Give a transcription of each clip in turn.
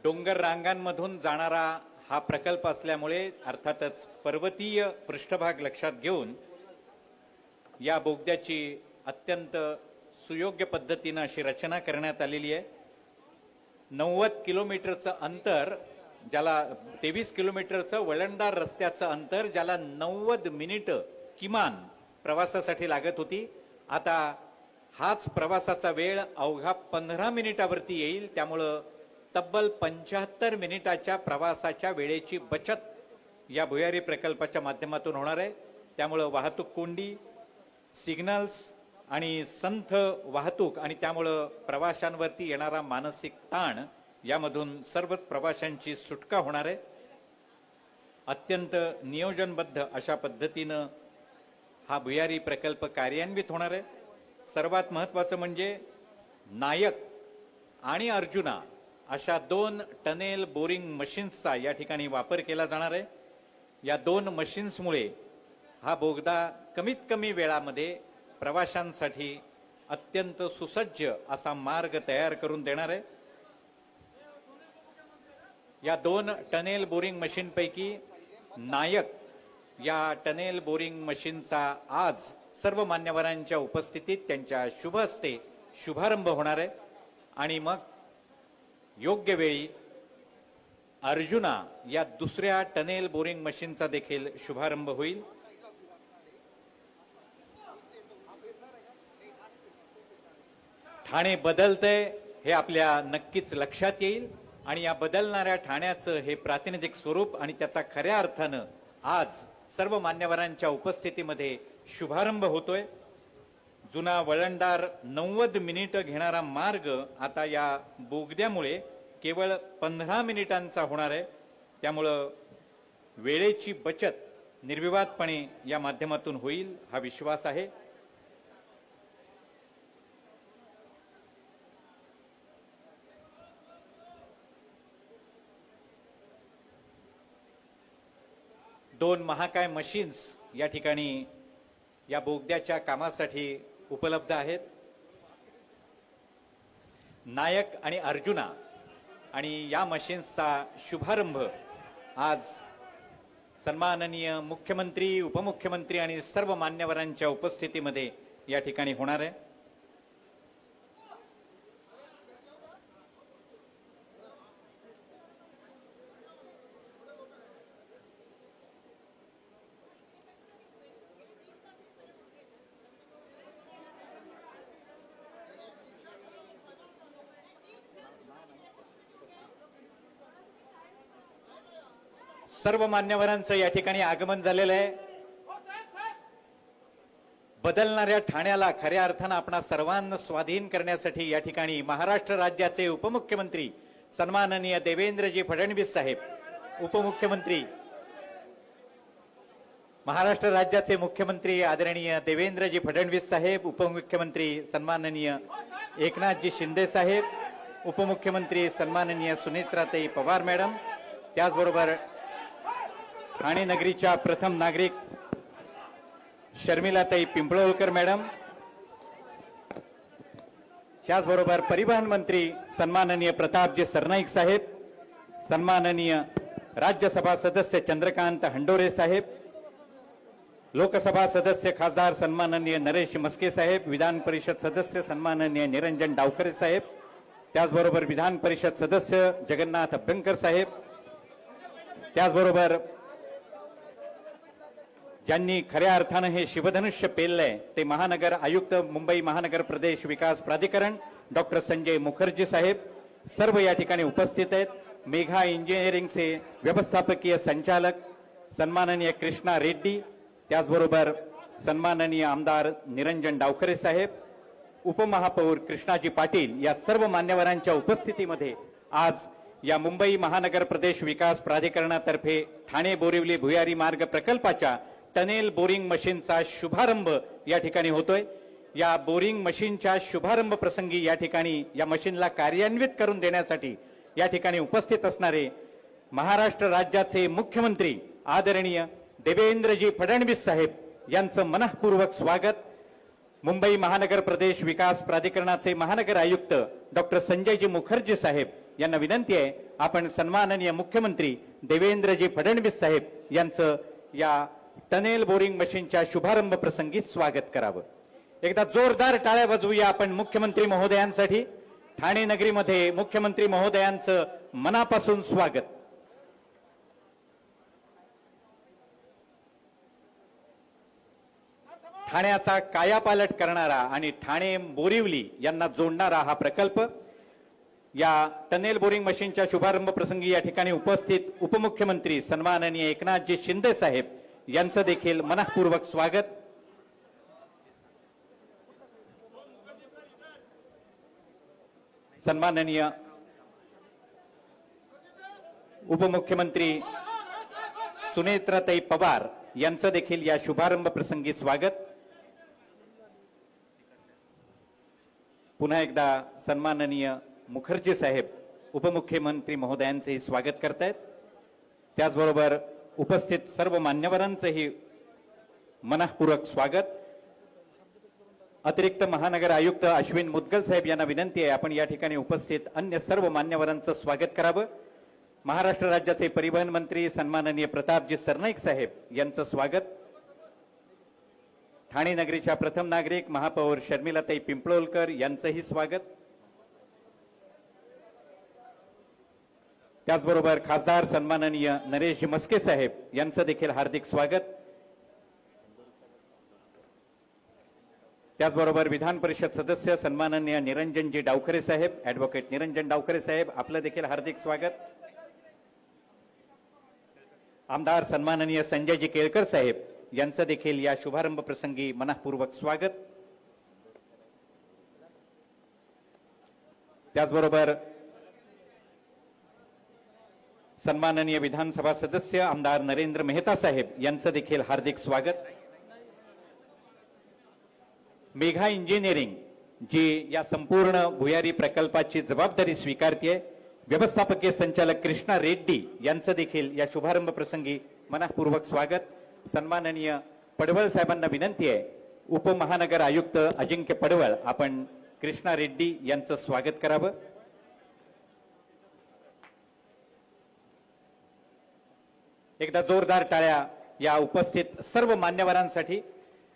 डोंगर रांगांमधून जाणारा हा प्रकल्प असल्यामुळे अर्थातच पर्वतीय पृष्ठभाग लक्षात घेऊन या बोगद्याची अत्यंत सुयोग्य पद्धतीने अशी रचना करण्यात आलेली आहे। 90 किलोमीटरचं अंतर, ज्याला 23 किलोमीटरचं वळणदार रस्त्याचं अंतर, ज्याला 90 मिनिटं किमान प्रवासासाठी लागत होती, आता हाच प्रवासाचा वेळ अवघा 15 मिनिटावरती येईल। त्यामुळं तब्बल 75 मिनिटाच्या प्रवासाच्या वेळेची बचत या भुयारी प्रकल्पाच्या माध्यमातून होणार आहे। त्यामुळं वाहतूक कोंडी, सिग्नल्स आणि संथ वाहतूक आणि त्यामुळं प्रवाशांवरती येणारा मानसिक ताण यामधून सर्वच प्रवाशांची सुटका होणार आहे। अत्यंत नियोजनबद्ध अशा पद्धतीनं हा भुयारी प्रकल्प कार्यान्वित होणार आहे। सर्वात महत्त्वाचं म्हणजे नायक आणि अर्जुना अशा 2 टनेल बोरिंग मशीन्सचा या ठिकाणी वापर केला जाणार आहे। या 2 मशीन्समुळे हा बोगदा कमीत कमी वेळामध्ये प्रवाशांसाठी अत्यंत सुसज्ज असा मार्ग तयार करून देणार आहे। या 2 टनेल बोरिंग मशीन पैकी नायक या टनेल बोरिंग मशीनचा आज सर्व मान्यवरांच्या उपस्थितीत त्यांच्या शुभ हस्ते शुभारंभ होणार आहे आणि मग योग्य वेळी अर्जुना या दुसऱ्या टनेल बोरिंग मशीनचा देखील शुभारंभ होईल। ठाणे बदलतंय हे आपल्या नक्कीच लक्षात येईल आणि या बदलणाऱ्या ठाण्याचं हे प्रातिनिधिक स्वरूप आणि त्याचा खऱ्या अर्थानं आज सर्व मान्यवरांच्या उपस्थितीमध्ये शुभारंभ होतोय। जुना वळणदार 90 मिनिटं घेणारा मार्ग आता या बोगद्यामुळे केवळ 15 मिनिटांचा होणार आहे। त्यामुळं वेळेची बचत निर्विवादपणे या माध्यमातून होईल हा विश्वास आहे। दोन महाकाय मशीन्स या ठिकाणी या बोगद्याच्या कामासाठी उपलब्ध आहेत। नायक आणि अर्जुना आणि या मशीन्सचा शुभारंभ आज सन्माननीय मुख्यमंत्री, उपमुख्यमंत्री आणि सर्व मान्यवरांच्या उपस्थितीमध्ये या ठिकाणी होणार आहे। सर्व मान्यवरांचं या ठिकाणी आगमन झालेलं आहे। बदलणाऱ्या ठाण्याला खऱ्या अर्थानं आपणा सर्वांना स्वाधीन करण्यासाठी या ठिकाणी महाराष्ट्र राज्याचे उपमुख्यमंत्री सन्माननीय देवेंद्रजी फडणवीस साहेब, उपमुख्यमंत्री महाराष्ट्र राज्याचे मुख्यमंत्री आदरणीय देवेंद्रजी फडणवीस साहेब, उपमुख्यमंत्री सन्माननीय एकनाथजी शिंदे साहेब, उपमुख्यमंत्री सन्माननीय सुनेत्राताई पवार मॅडम, त्याचबरोबर ठाणे नगरीच्या प्रथम नागरिक शर्मिलाताई पिंपळवकर मॅडम, त्याचबरोबर परिवहन मंत्री सन्माननीय प्रतापजी सरनाईक साहेब, सन्माननीय राज्यसभा सदस्य चंद्रकांत हंडोरे साहेब, लोकसभा सदस्य खासदार सन्माननीय नरेश मस्के साहेब, विधान परिषद सदस्य सन्माननीय निरंजन डावखरे साहेब, त्याचबरोबर विधान परिषद सदस्य जगन्नाथ अभ्यंकर साहेब, त्याचबरोबर ज्यांनी खऱ्या अर्थानं हे शिवधनुष्य पेललंय ते महानगर आयुक्त, मुंबई महानगर प्रदेश विकास प्राधिकरण डॉक्टर संजय मुखर्जी साहेब सर्व या ठिकाणी उपस्थित आहेत। मेघा इंजिनिअरिंगचे व्यवस्थापकीय संचालक सन्माननीय कृष्णा रेड्डी, त्याचबरोबर सन्माननीय आमदार निरंजन डावखरे साहेब, उपमहापौर कृष्णाजी पाटील या सर्व मान्यवरांच्या उपस्थितीमध्ये आज या मुंबई महानगर प्रदेश विकास प्राधिकरणातर्फे ठाणे बोरिवली भुयारी मार्ग प्रकल्पाच्या टनेल बोरिंग मशीनचा शुभारंभ या ठिकाणी होतोय। या बोरिंग मशीनच्या शुभारंभ प्रसंगी या ठिकाणी या मशीनला कार्यान्वित करून देण्यासाठी या ठिकाणी उपस्थित असणारे महाराष्ट्र राज्याचे मुख्यमंत्री आदरणीय देवेंद्रजी फडणवीस साहेब यांचं मनःपूर्वक स्वागत। मुंबई महानगर प्रदेश विकास प्राधिकरणाचे महानगर आयुक्त डॉक्टर संजयजी मुखर्जी साहेब यांना विनंती आहे आपण सन्माननीय मुख्यमंत्री देवेंद्रजी फडणवीस साहेब यांचं या टनेल बोरिंग मशीनच्या शुभारंभ प्रसंगी स्वागत करावं. एकदा जोरदार टाळ्या वाजवूया आपण मुख्यमंत्री महोदयांसाठी. ठाणे नगरीमध्ये मुख्यमंत्री महोदयांचं मनापासून स्वागत. ठाण्याचा कायापालट करणारा आणि ठाणे बोरिवली यांना जोडणारा हा प्रकल्प. या टनेल बोरिंग मशीनच्या शुभारंभ प्रसंगी या ठिकाणी उपस्थित उपमुख्यमंत्री सन्माननीय एकनाथजी शिंदे साहेब यांचं देखील मनःपूर्वक स्वागत. सन्माननीय उपमुख्यमंत्री सुनेत्राताई पवार यांचं देखील या शुभारंभ प्रसंगी स्वागत. पुन्हा एकदा सन्माननीय मुखर्जी साहेब उपमुख्यमंत्री महोदयांचेही स्वागत करतायत. त्याचबरोबर उपस्थित सर्व मान्यवरांचेही मनःपूर्वक स्वागत. अतिरिक्त महानगर आयुक्त अश्विन मुदगल साहेब यांना विनंती आहे आपण या ठिकाणी उपस्थित अन्य सर्व मान्यवरांचं स्वागत करावं. महाराष्ट्र राज्याचे परिवहन मंत्री सन्माननीय प्रतापजी सरनाईक साहेब यांचं स्वागत. ठाणे नगरीच्या प्रथम नागरिक महापौर शर्मिलाताई पिंपळोलकर यांचंही स्वागत. त्याचबरोबर खासदार सन्माननीय नरेशजी मस्के साहेब यांचं देखील हार्दिक स्वागत. त्याचबरोबर विधान परिषद सदस्य सन्माननीय निरंजनजी डावखरे साहेब, ऍडव्होकेट निरंजन डावखरे साहेब आपलं देखील हार्दिक स्वागत. आमदार सन्माननीय संजयजी केळकर साहेब यांचं देखील या शुभारंभ प्रसंगी मनःपूर्वक स्वागत. त्याचबरोबर सन्माननीय विधानसभा सदस्य आमदार नरेंद्र मेहता साहेब यांचं देखील हार्दिक स्वागत. मेघा इंजिनिअरिंग जी या संपूर्ण भुयारी प्रकल्पाची जबाबदारी स्वीकारते, व्यवस्थापकीय संचालक कृष्णा रेड्डी यांचं देखील या शुभारंभ प्रसंगी मनःपूर्वक स्वागत. सन्माननीय पडवळ साहेबांना विनंती आहे उपमहानगर आयुक्त अजिंक्य पडवळ आपण कृष्णा रेड्डी यांचं स्वागत करावं. एकदा जोरदार टाळ्या या उपस्थित सर्व मान्यवरांसाठी.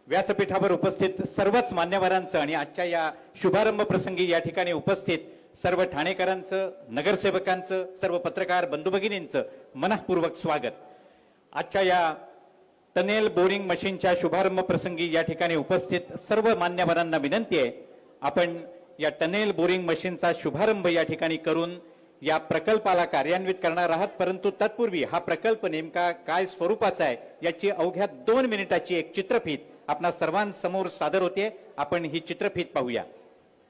व्यासपीठावर उपस्थित सर्वच मान्यवरांचं आणि आजच्या या शुभारंभ प्रसंगी या ठिकाणी उपस्थित सर्व ठाणेकरांचं, नगरसेवकांचं, सर्व पत्रकार बंधू भगिनींचं मनःपूर्वक स्वागत. आजच्या या टनेल बोरिंग मशीनच्या शुभारंभ प्रसंगी या ठिकाणी उपस्थित सर्व मान्यवरांना विनंती आहे आपण या टनेल बोरिंग मशीनचा शुभारंभ या ठिकाणी करून या प्रकल्पाला कार्यान्वित करणार आहात. परंतु तत्पूर्वी हा प्रकल्प नेमका काय स्वरूपाचा आहे याची अवघ्या 2 मिनिटाची एक चित्रफीत आपणा सर्वांसमोर सादर होते. आपण ही चित्रफीत पाहूया.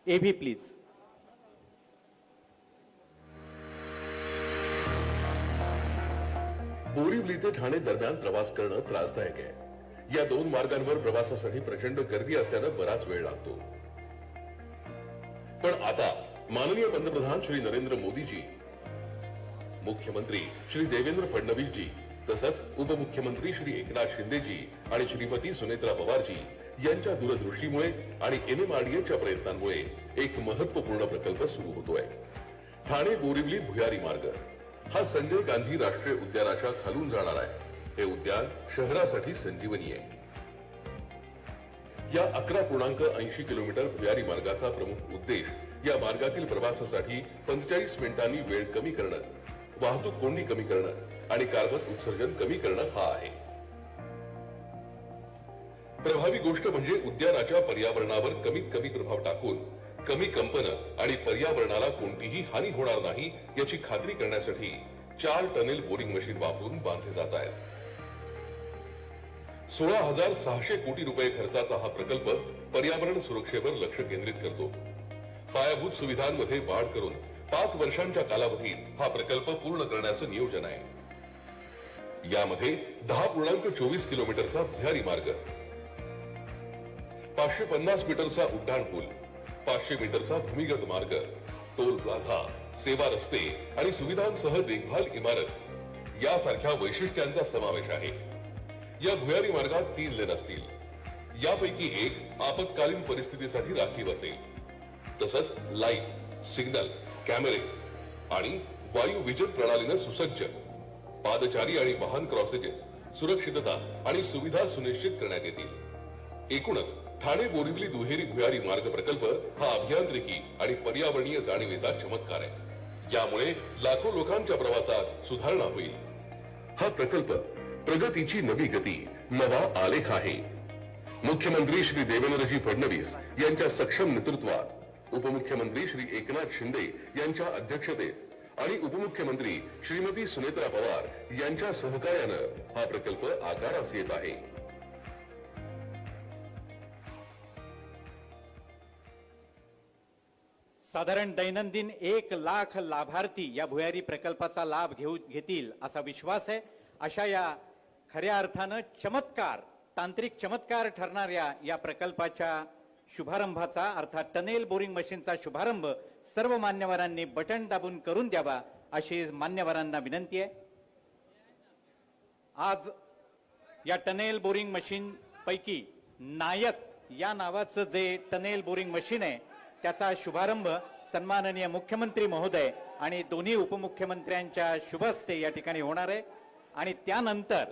एव्ही प्लीज. बोरिवली ते ठाणे दरम्यान प्रवास करणं त्रासदायक आहे. या 2 मार्गांवर प्रवासासाठी प्रचंड गर्दी असल्यानं बराच वेळ लागतो. पण आता माननीय पंतप्रधान श्री नरेंद्र मोदीजी, मुख्यमंत्री श्री देवेंद्र फडणवीसजी तसंच उपमुख्यमंत्री श्री एकनाथ शिंदेजी आणि श्रीमती सुनेत्रा पवारजी यांच्या दूरदृष्टीमुळे आणि MMRDAच्या प्रयत्नांमुळे एक महत्वपूर्ण प्रकल्प सुरू होतोय. ठाणे बोरिवली भुयारी मार्ग हा संजय गांधी राष्ट्रीय उद्यानाच्या खालून जाणार आहे. हे उद्यान शहरासाठी संजीवनी आहे. या 11.80 किलोमीटर भुयारी मार्गाचा प्रमुख उद्देश या मार्गातील प्रवासासाठी 45 मिनिटांनी वेळ कमी करणं, वाहतूक कोंडी कमी करणं आणि कार्बन उत्सर्जन कमी करणं हा आहे. प्रभावी गोष्ट म्हणजे उद्यानाच्या पर्यावरणावर कमीत कमी प्रभाव टाकून कमी कंपनं आणि पर्यावरणाला कोणतीही हानी होणार नाही याची खात्री करण्यासाठी 4 टनेल बोरिंग मशीन वापरून बांधले जात आहेत. 16,600 कोटी रुपये खर्चाचा हा प्रकल्प पर्यावरण सुरक्षेवर लक्ष केंद्रित करतो. पायाभूत सुविधांमध्ये वाढ करून 5 वर्षांच्या कालावधीत हा प्रकल्प पूर्ण करण्याचं नियोजन आहे. यामध्ये 10.24 किलोमीटरचा भुयारी मार्ग, 550 मीटरचा उड्डाण पूल, 500 मीटरचा भूमिगत मार्ग, टोल प्लाझा, सेवा रस्ते आणि सुविधांसह देखभाल इमारत यासारख्या वैशिष्ट्यांचा समावेश आहे. या भुयारी मार्गात 3 लेन असतील. यापैकी एक आपत्कालीन परिस्थितीसाठी राखीव असेल. तसंच लाईट, सिग्नल, कॅमेरे आणि वायू विजन प्रणालीनं सुसज्ज, पादचारी आणि वाहन क्रॉसेजेस सुरक्षितता आणि सुविधा सुनिश्चित करण्यात येतील। एकूणच ठाणे बोरिवली दुहेरी भुयारी मार्ग प्रकल्प हा अभियांत्रिकी आणि पर्यावरणीय जाणीवेचा चमत्कार आहे। यामुळे लाखो लोकांच्या प्रवासात सुधारणा होईल। हा प्रकल्प प्रगतीची नवी गती, नवा आलेख आहे। मुख्यमंत्री श्री देवेंद्रजी फडणवीस यांच्या सक्षम नेतृत्वात, उपमुख्यमंत्री श्री एकनाथ शिंदे यांच्या अध्यक्षतेत आणि उपमुख्यमंत्री श्रीमती सुनेत्रा पवार यांच्या सहकार्यानं हा प्रकल्प आकारास येत आहे। साधारण दैनंदिन 1 लाख लाभार्थी या भुयारी प्रकल्पाचा लाभ घेतील असा विश्वास आहे। अशा या खऱ्या अर्थानं चमत्कार, तांत्रिक चमत्कार ठरणाऱ्या या प्रकल्पाच्या शुभारंभाचा अर्थात टनेल बोरिंग मशीनचा शुभारंभ सर्व मान्यवरांनी बटन दाबून करून द्यावा अशी मान्यवरांना विनंती आहे। आज या टनेल बोरिंग मशीन पैकी नायक या नावाचं जे टनेल बोरिंग मशीन आहे त्याचा शुभारंभ सन्माननीय मुख्यमंत्री महोदय आणि दोन्ही उपमुख्यमंत्र्यांच्या शुभ हस्ते या ठिकाणी होणार आहे। आणि त्यानंतर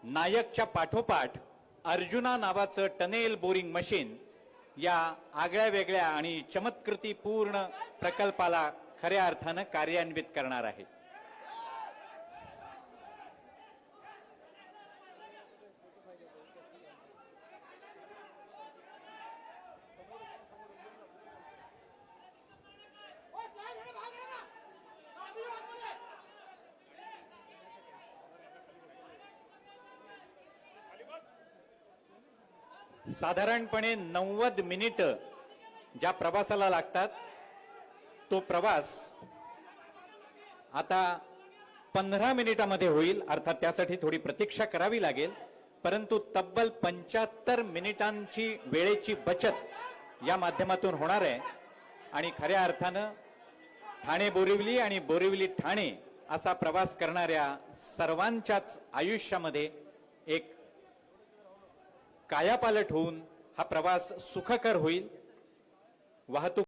नायकच्या पाठोपाठ अर्जुना नावाचं टनेल बोरिंग मशीन या आगळ्या वेगळ्या आणि चमत्कृती पूर्ण प्रकल्पाला खऱ्या अर्थानं कार्यान्वित करणार आहे। साधारणपणे 90 मिनिट ज्या प्रवासाला लागतात तो प्रवास आता 15 मिनिटांमध्ये होईल। अर्थात त्यासाठी थोडी प्रतीक्षा करावी लागेल, परंतु तब्बल 75 मिनिटांची वेळेची बचत या माध्यमातून होणार आहे। आणि खऱ्या अर्थानं ठाणे बोरिवली आणि बोरिवली ठाणे असा प्रवास करणाऱ्या सर्वांच्याच आयुष्यामध्ये एक कायापालट होऊन हा प्रवास सुखकर होईल। वाहतूक